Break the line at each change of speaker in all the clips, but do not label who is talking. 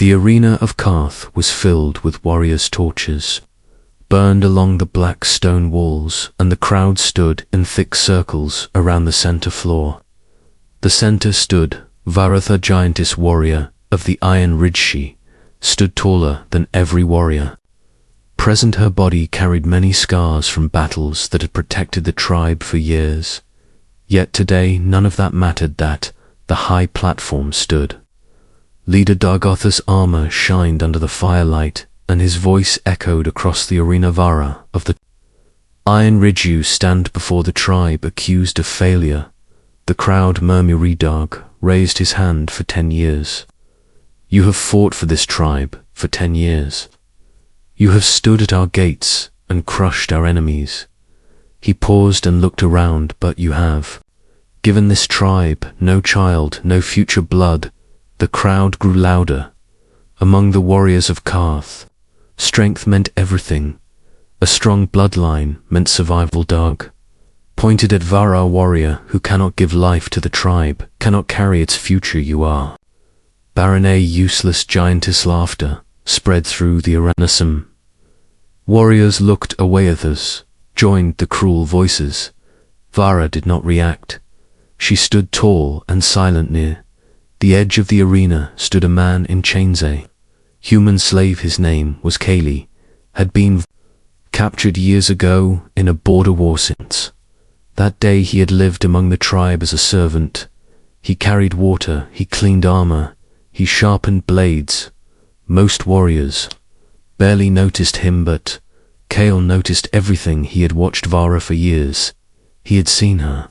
The arena of Karth was filled with warriors' torches, burned along the black stone walls, and the crowd stood in thick circles around the center floor. The center stood Varatha, giantess warrior of the Iron Ridge, stood taller than every warrior. Present, her body carried many scars from battles that had protected the tribe for years. Yet today none of that mattered. That the high platform stood. Leader Dargotha's armor shined under the firelight, and his voice echoed across the arena. Vara of the Iron Ridge, you stand before the tribe accused of failure. The crowd murmured. Darg raised his hand. For 10 years. You have fought for this tribe for 10 years. You have stood at our gates and crushed our enemies. He paused and looked around. But you have given this tribe no child, no future blood. The crowd grew louder. Among the warriors of Karth, strength meant everything. A strong bloodline meant survival. Darg pointed at Vara, a warrior who cannot give life to the tribe, cannot carry its future. You are barren, a useless giantess. Laughter spread through the arena. Some warriors looked away. Others joined the cruel voices. Vara did not react. She stood tall and silent. Near the edge of the arena stood a man in chains, a human slave. His name was Kaylee, had been captured years ago in a border war. Since that day he had lived among the tribe as a servant. He carried water, he cleaned armor, he sharpened blades. Most warriors barely noticed him, but Kale noticed everything. He had watched Vara for years. He had seen her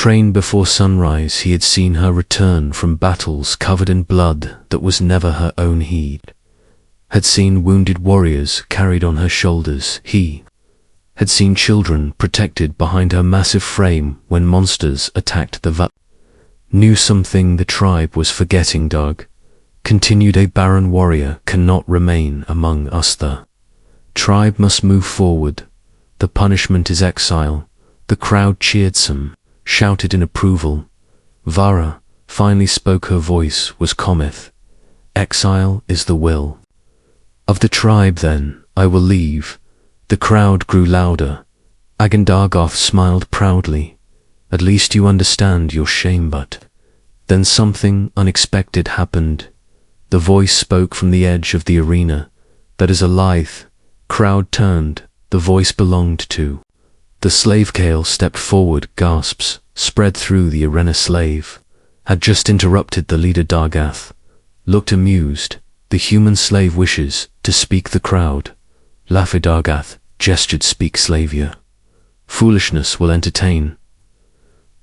train before sunrise. He had seen her return from battles covered in blood that was never her own. He had seen wounded warriors carried on her shoulders. He had seen children protected behind her massive frame when monsters attacked the knew something the tribe was forgetting. Darg continued, a barren warrior cannot remain among us. The tribe must move forward. The punishment is exile. The crowd cheered. Some shouted in approval. Vara finally spoke. Her voice was Cometh. Exile is the will of the tribe. Then I will leave. The crowd grew louder. Agandargoth smiled proudly. At least you understand your shame. But then something unexpected happened. The voice spoke from the edge of the arena. That is a lithe crowd turned. The voice belonged to the slave. Kale stepped forward. Gasps spread through the arena. Slave had just interrupted the leader. Dargath looked amused. The human slave wishes to speak. The crowd laughed. Dargath gestured. Speak, slave. Your foolishness will entertain.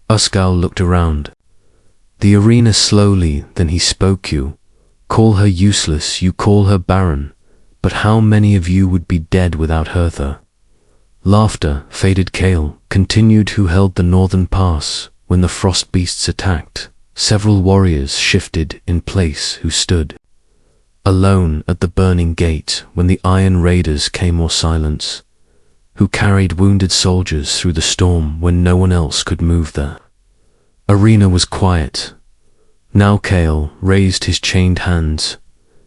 Uskal looked around the arena slowly. Then he spoke. You call her useless, you call her barren, but how many of you would be dead without her? The laughter faded. Kale continued. Who held the northern pass when the frost beasts attacked? Several warriors shifted in place. Who stood alone at the burning gate when the iron raiders came? Or silence? Who carried wounded soldiers through the storm when no one else could move? The arena was quiet. Now Kale raised his chained hands.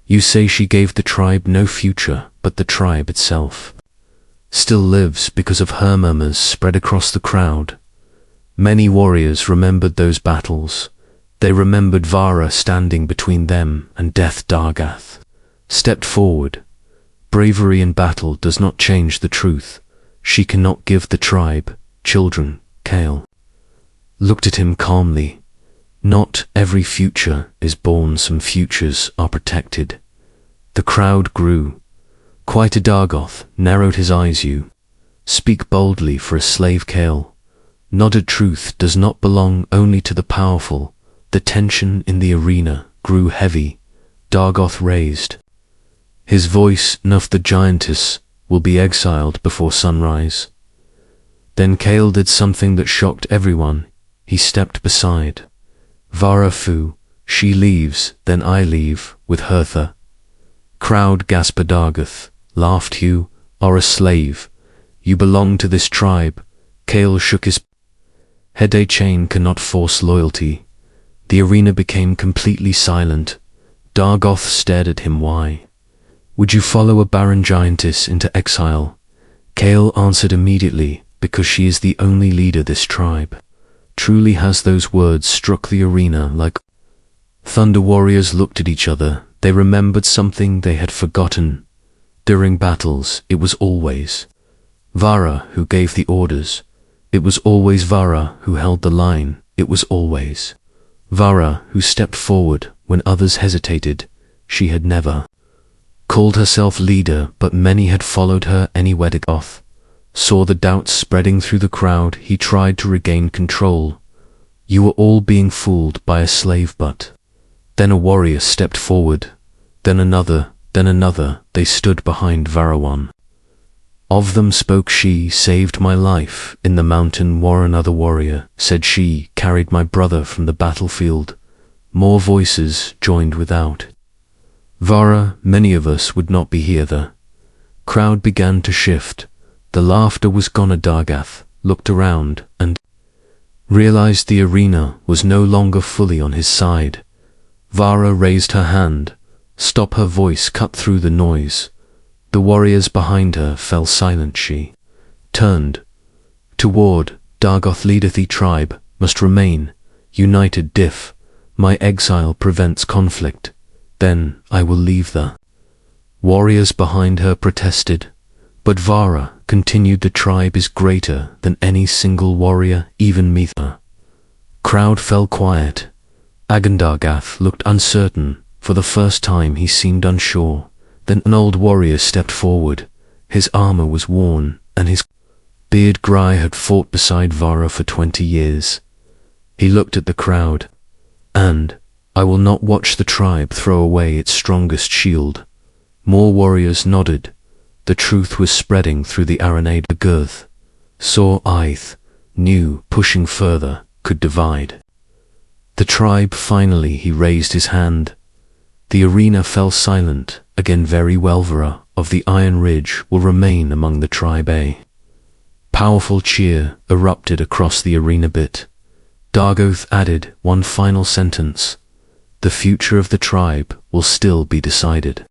You say she gave the tribe no future, but the tribe itself still lives because of her. Murmurs spread across the crowd. Many warriors remembered those battles. They remembered Vara standing between them and death. Dargath stepped forward. Bravery in battle does not change the truth. She cannot give the tribe children. Kale looked at him calmly. Not every future is born. Some futures are protected. The crowd grew quieter. Dargoth narrowed his eyes. You speak boldly for a slave. Kale nodded. Truth does not belong only to the powerful. The tension in the arena grew heavy. Dargoth raised his voice. Nuff, the giantess will be exiled before sunrise. Then Kale did something that shocked everyone. He stepped beside Vara. Fu, she leaves, then I leave with her. The crowd gasped. Dargath laughed. You are a slave. You belong to this tribe. Kale shook his head. A chain cannot force loyalty. The arena became completely silent. Dargoth stared at him. Why? Would you follow a barren giantess into exile? Kale answered immediately, because she is the only leader this tribe. Truly has those words struck the arena like thunder. Warriors looked at each other. They remembered something they had forgotten. During battles, it was always Vara who gave the orders. It was always Vara who held the line. It was always Vara who stepped forward when others hesitated. She had never called herself leader, but many had followed her anywhere. Dargoth saw the doubts spreading through the crowd. He tried to regain control. You were all being fooled by a slave. But then a warrior stepped forward. Then another. They stood behind Vara. One of them spoke. She saved my life in the mountain war. Another warrior said she carried my brother from the battlefield. More voices joined. Without Vara, many of us would not be here. The crowd began to shift. The laughter was gone. Dargoth looked around and realized the arena was no longer fully on his side. Vara raised her hand. Stop! Her voice cut through the noise. The warriors behind her fell silent. She turned toward Dargoth. Leadeth the tribe must remain united. If my exile prevents conflict, then I will leave. The warriors behind her protested, but Vara continued. The tribe is greater than any single warrior, even me. The crowd fell quiet. Dargoth looked uncertain. For the first time he seemed unsure. Then an old warrior stepped forward. His armor was worn, and his beard gray. Had fought beside Vara for 20 years. He looked at the crowd. And I will not watch the tribe throw away its strongest shield. More warriors nodded. The truth was spreading through the arena. The girth saw Ith knew pushing further could divide the tribe. Finally he raised his hand. The arena fell silent again. Very well. Vara of the Iron Ridge will remain among the tribe. A powerful cheer erupted across the arena. Dargoth added one final sentence. The future of the tribe will still be decided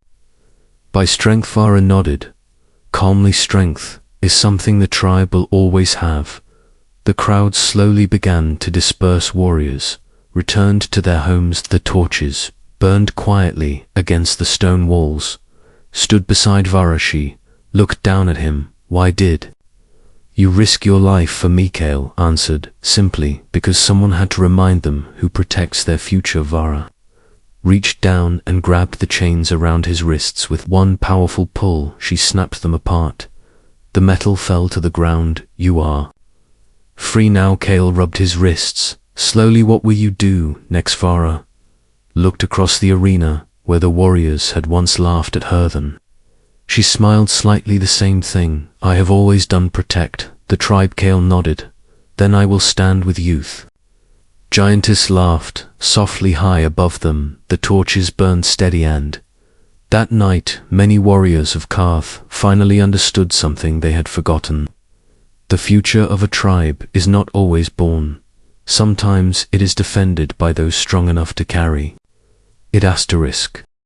by strength. Vara nodded calmly. Strength is something the tribe will always have. The crowd slowly began to disperse. Warriors returned to their homes. The torches burned quietly against the stone walls. Stood beside Vara. She looked down at him. Why did you risk your life for me? Kale answered simply, because someone had to remind them who protects their future. Vara reached down and grabbed the chains around his wrists. With one powerful pull, she snapped them apart. The metal fell to the ground. You are free now. Kale rubbed his wrists slowly. What will you do next? Vara looked across the arena where the warriors had once laughed at her. Then she smiled slightly. The same thing I have always done. Protect the tribe. Kale nodded. Then I will stand with youth. Giantess laughed softly high above them. The torches burned steady, and that night many warriors of Karth finally understood something they had forgotten. The future of a tribe is not always born. Sometimes it is defended by those strong enough to carry it.